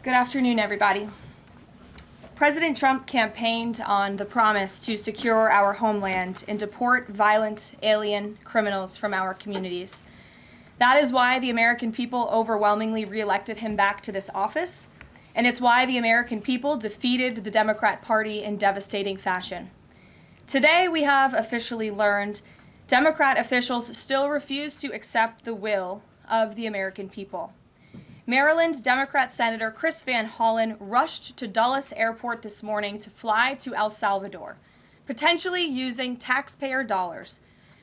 Good afternoon, everybody. President Trump campaigned on the promise to secure our homeland and deport violent alien criminals from our communities. That is why the American people overwhelmingly reelected him back to this office, and it's why the American people defeated the Democrat Party in devastating fashion. Today, we have officially learned Democrat officials still refuse to accept the will of the American people. Maryland Democrat Senator Chris Van Hollen rushed to Dulles Airport this morning to fly to El Salvador, potentially using taxpayer dollars,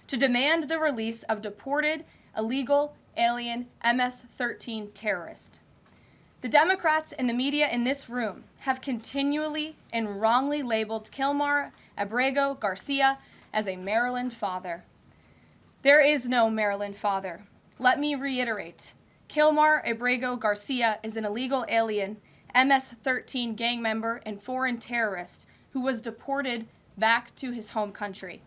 to demand the release of deported, illegal, alien MS-13 terrorists. The Democrats and the media in this room have continually and wrongly labeled Kilmar Abrego Garcia as a Maryland father. There is no Maryland father. Let me reiterate. Kilmar Abrego Garcia is an illegal alien, MS-13 gang member and foreign terrorist who was deported back to his home country.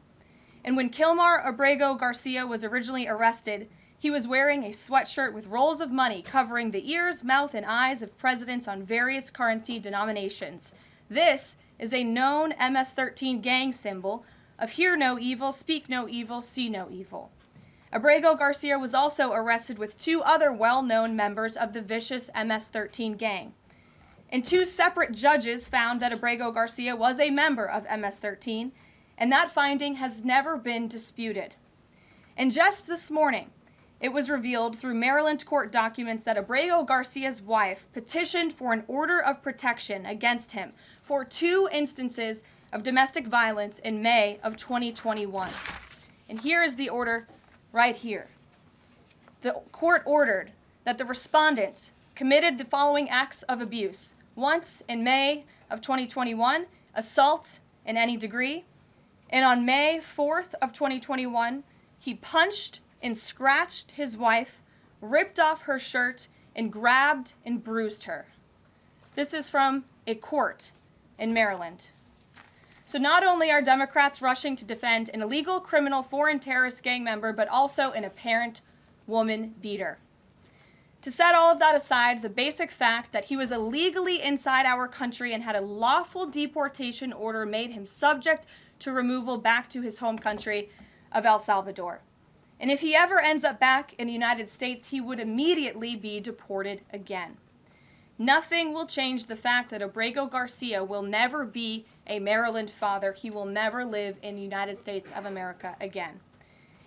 And when Kilmar Abrego Garcia was originally arrested, he was wearing a sweatshirt with rolls of money covering the ears, mouth, and eyes of presidents on various currency denominations. This is a known MS-13 gang symbol of hear no evil, speak no evil, see no evil. Abrego Garcia was also arrested with two other well-known members of the vicious MS-13 gang. And two separate judges found that Abrego Garcia was a member of MS-13, and that finding has never been disputed. And just this morning, it was revealed through Maryland court documents that Abrego Garcia's wife petitioned for an order of protection against him for two instances of domestic violence in May of 2021. And here is the order right here. The court ordered that the respondent committed the following acts of abuse. Once in May of 2021, assault in any degree. And on May 4th of 2021, he punched and scratched his wife, ripped off her shirt, and grabbed and bruised her. This is from a court in Maryland. So not only are Democrats rushing to defend an illegal criminal foreign terrorist gang member, but also an apparent woman beater. To set all of that aside, the basic fact that he was illegally inside our country and had a lawful deportation order made him subject to removal back to his home country of El Salvador. And if he ever ends up back in the United States, he would immediately be deported again. Nothing will change the fact that Abrego Garcia will never be a Maryland father. He will never live in the United States of America again.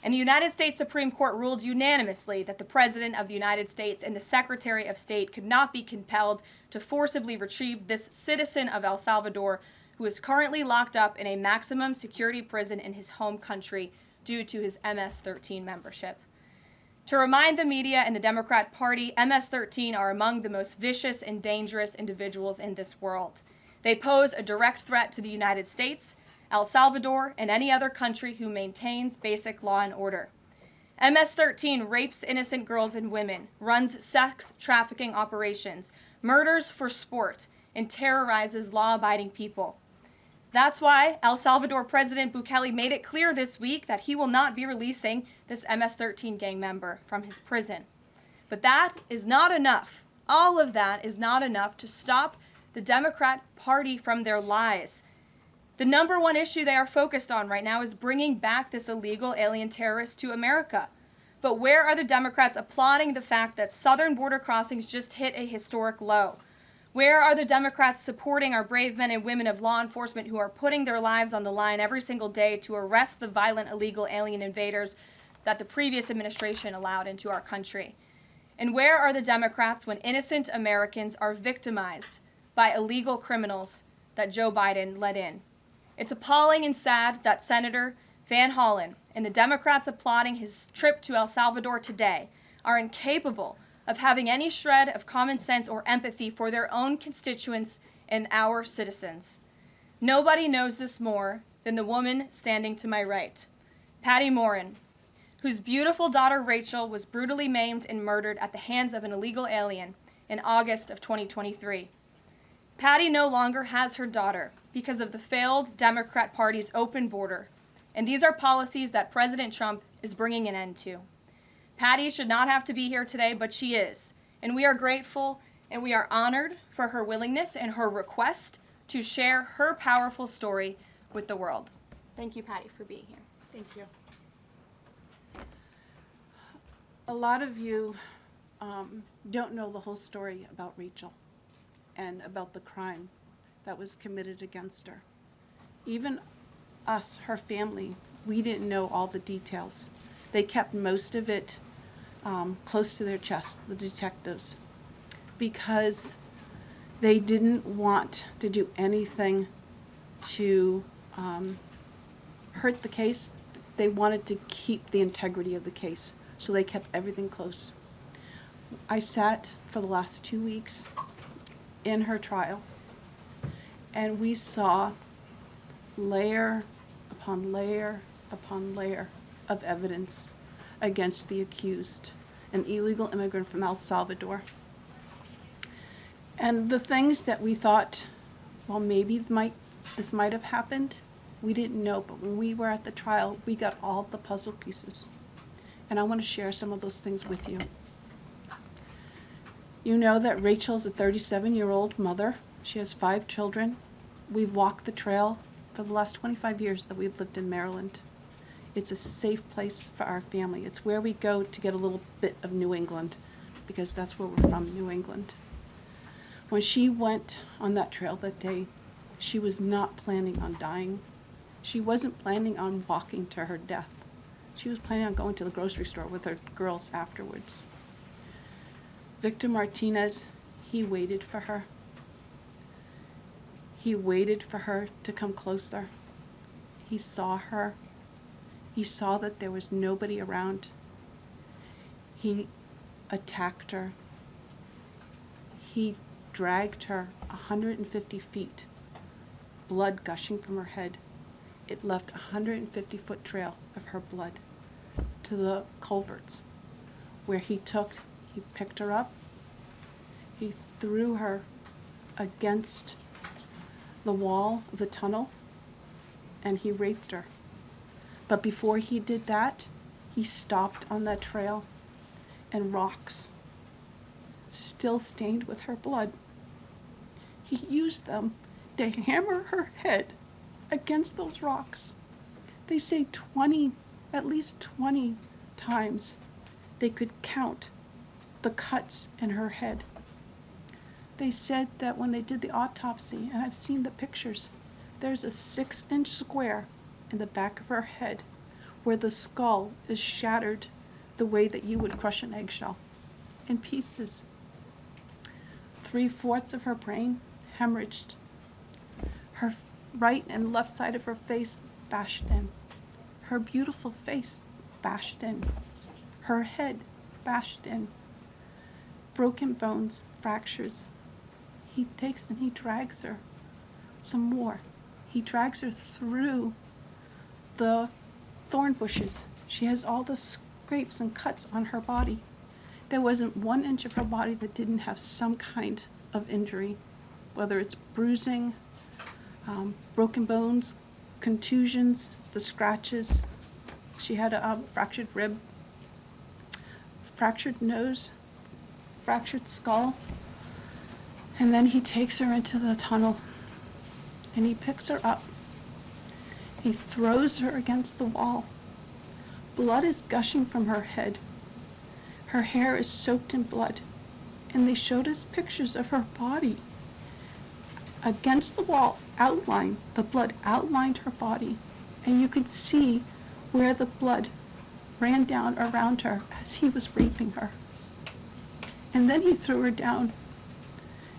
And the United States Supreme Court ruled unanimously that the President of the United States and the Secretary of State could not be compelled to forcibly retrieve this citizen of El Salvador who is currently locked up in a maximum security prison in his home country due to his MS-13 membership. To remind the media and the Democrat Party, MS-13 are among the most vicious and dangerous individuals in this world. They pose a direct threat to the United States, El Salvador, and any other country who maintains basic law and order. MS-13 rapes innocent girls and women, runs sex trafficking operations, murders for sport, and terrorizes law-abiding people. That's why El Salvador President Bukele made it clear this week that he will not be releasing this MS-13 gang member from his prison. But that is not enough. All of that is not enough to stop the Democrat Party from their lies. The number one issue they are focused on right now is bringing back this illegal alien terrorist to America. But where are the Democrats applauding the fact that southern border crossings just hit a historic low? Where are the Democrats supporting our brave men and women of law enforcement who are putting their lives on the line every single day to arrest the violent illegal alien invaders that the previous administration allowed into our country? And where are the Democrats when innocent Americans are victimized by illegal criminals that Joe Biden let in? It's appalling and sad that Senator Van Hollen and the Democrats applauding his trip to El Salvador today are incapable of having any shred of common sense or empathy for their own constituents and our citizens. Nobody knows this more than the woman standing to my right, Patty Morin, whose beautiful daughter Rachel was brutally maimed and murdered at the hands of an illegal alien in August of 2023. Patty no longer has her daughter because of the failed Democrat Party's open border, and these are policies that President Trump is bringing an end to. Patty should not have to be here today, but she is, and we are grateful and we are honored for her willingness and her request to share her powerful story with the world. Thank you, Patty, for being here. Thank you. A lot of you don't know the whole story about Rachel and about the crime that was committed against her. Even us, her family, we didn't know all the details. They kept most of it close to their chest, the detectives, because they didn't want to do anything to hurt the case. They wanted to keep the integrity of the case, so they kept everything close. I sat for the last 2 weeks in her trial, and we saw layer upon layer upon layer of evidence against the accused, an illegal immigrant from El Salvador. And the things that we thought, well, maybe this might have happened, we didn't know, but when we were at the trial, we got all the puzzle pieces. And I want to share some of those things with you. You know that Rachel's a 37-year-old mother. She has 5 children. We've walked the trail for the last 25 years that we've lived in Maryland. It's a safe place for our family. It's where we go to get a little bit of New England, because that's where we're from, New England. When she went on that trail that day, she was not planning on dying. She wasn't planning on walking to her death. She was planning on going to the grocery store with her girls afterwards. Victor Martinez, he waited for her. He waited for her to come closer. He saw her. He saw that there was nobody around. He attacked her. He dragged her 150 feet, blood gushing from her head. It left a 150-foot trail of her blood to the culverts, where he picked her up, he threw her against the wall of the tunnel, and he raped her. But before he did that, he stopped on that trail, and rocks, still stained with her blood, he used them to hammer her head against those rocks. They say at least 20 times they could count the cuts in her head. They said that when they did the autopsy, and I've seen the pictures, there's a 6-inch square in the back of her head where the skull is shattered the way that you would crush an eggshell in pieces. 3/4 of her brain hemorrhaged. Her right and left side of her face bashed in. Her beautiful face bashed in. Her head bashed in. Broken bones, fractures. He takes and he drags her some more. He drags her through the thorn bushes. She has all the scrapes and cuts on her body. There wasn't 1 inch of her body that didn't have some kind of injury, whether it's bruising, broken bones, contusions, the scratches. She had a fractured rib, fractured nose, fractured skull. And then he takes her into the tunnel and he picks her up. He throws her against the wall. Blood is gushing from her head. Her hair is soaked in blood. And they showed us pictures of her body against the wall, outlined. The blood outlined her body. And you could see where the blood ran down around her as he was raping her. And then he threw her down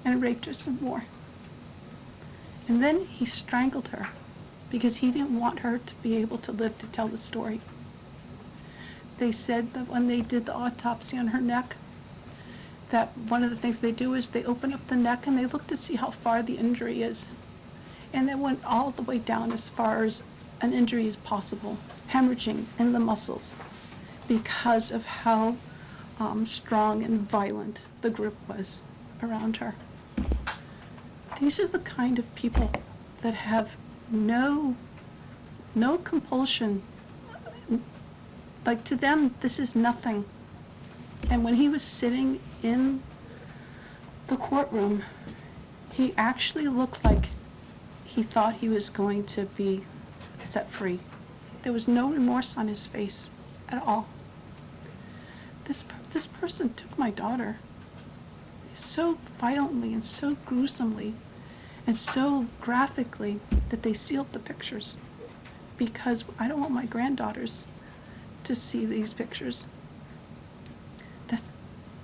and raped her some more. And then he strangled her because he didn't want her to be able to live to tell the story. They said that when they did the autopsy on her neck, that one of the things they do is they open up the neck and they look to see how far the injury is. And they went all the way down as far as an injury is possible, hemorrhaging in the muscles because of how strong and violent the grip was around her. These are the kind of people that have no compulsion. Like, to them, this is nothing. And when he was sitting in the courtroom, he actually looked like he thought he was going to be set free. There was no remorse on his face at all. This person took my daughter so violently and so gruesomely and so graphically that they sealed the pictures, because I don't want my granddaughters to see these pictures.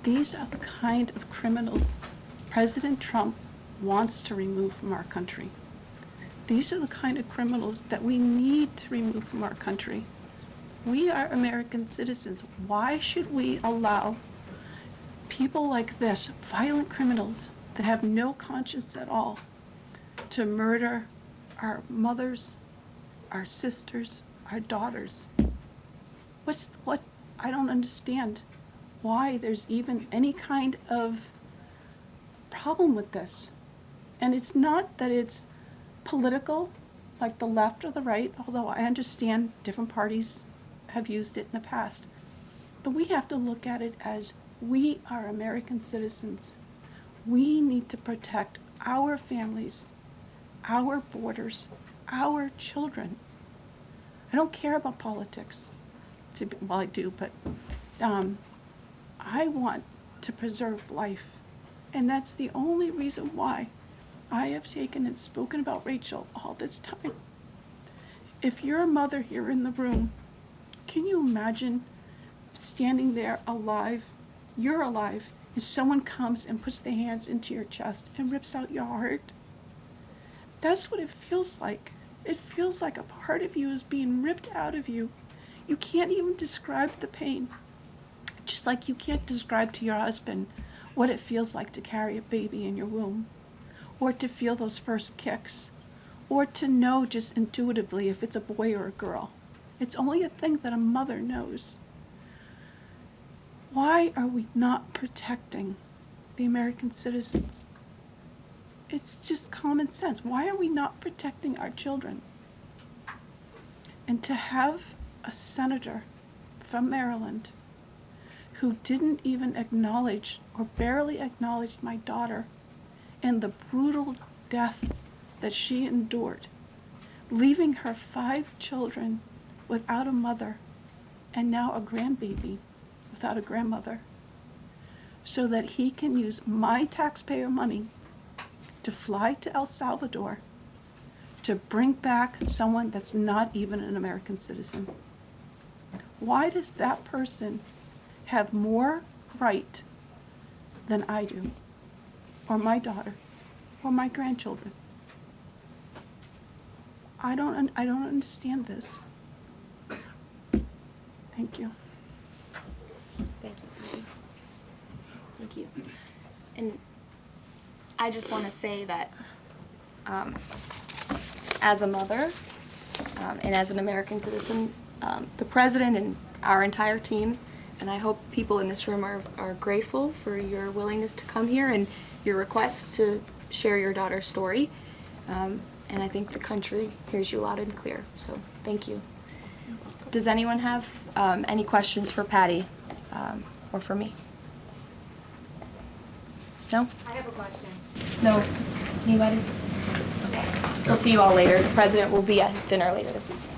These are the kind of criminals President Trump wants to remove from our country. These are the kind of criminals that we need to remove from our country. We are American citizens. Why should we allow people like this, violent criminals that have no conscience at all, to murder our mothers, our sisters, our daughters? I don't understand why there's even any kind of problem with this. And it's not that it's political, like the left or the right, although I understand different parties have used it in the past. But we have to look at it as we are American citizens. We need to protect our families, our borders, our children. I don't care about politics. Well, I do, but I want to preserve life. And that's the only reason why I have taken and spoken about Rachel all this time. If you're a mother here in the room, can you imagine standing there alive? You're alive, and someone comes and puts their hands into your chest and rips out your heart? That's what it feels like. It feels like a part of you is being ripped out of you. You can't even describe the pain. Just like you can't describe to your husband what it feels like to carry a baby in your womb, or to feel those first kicks, or to know just intuitively if it's a boy or a girl. It's only a thing that a mother knows. Why are we not protecting the American citizens? It's just common sense. Why are we not protecting our children? And to have a senator from Maryland who didn't even acknowledge or barely acknowledged my daughter and the brutal death that she endured, leaving her 5 children without a mother and now a grandbaby without a grandmother, so that he can use my taxpayer money to fly to El Salvador to bring back someone that's not even an American citizen. Why does that person have more right than I do, or my daughter, or my grandchildren? I don't understand this. Thank you. Thank you. Thank you. And I just want to say that as a mother and as an American citizen, the president and our entire team, and I hope people in this room are grateful for your willingness to come here and your request to share your daughter's story. And I think the country hears you loud and clear. So thank you. Does anyone have any questions for Patty or for me? No? I have a question. No? Anybody? Okay. We'll see you all later. The president will be at his dinner later this evening.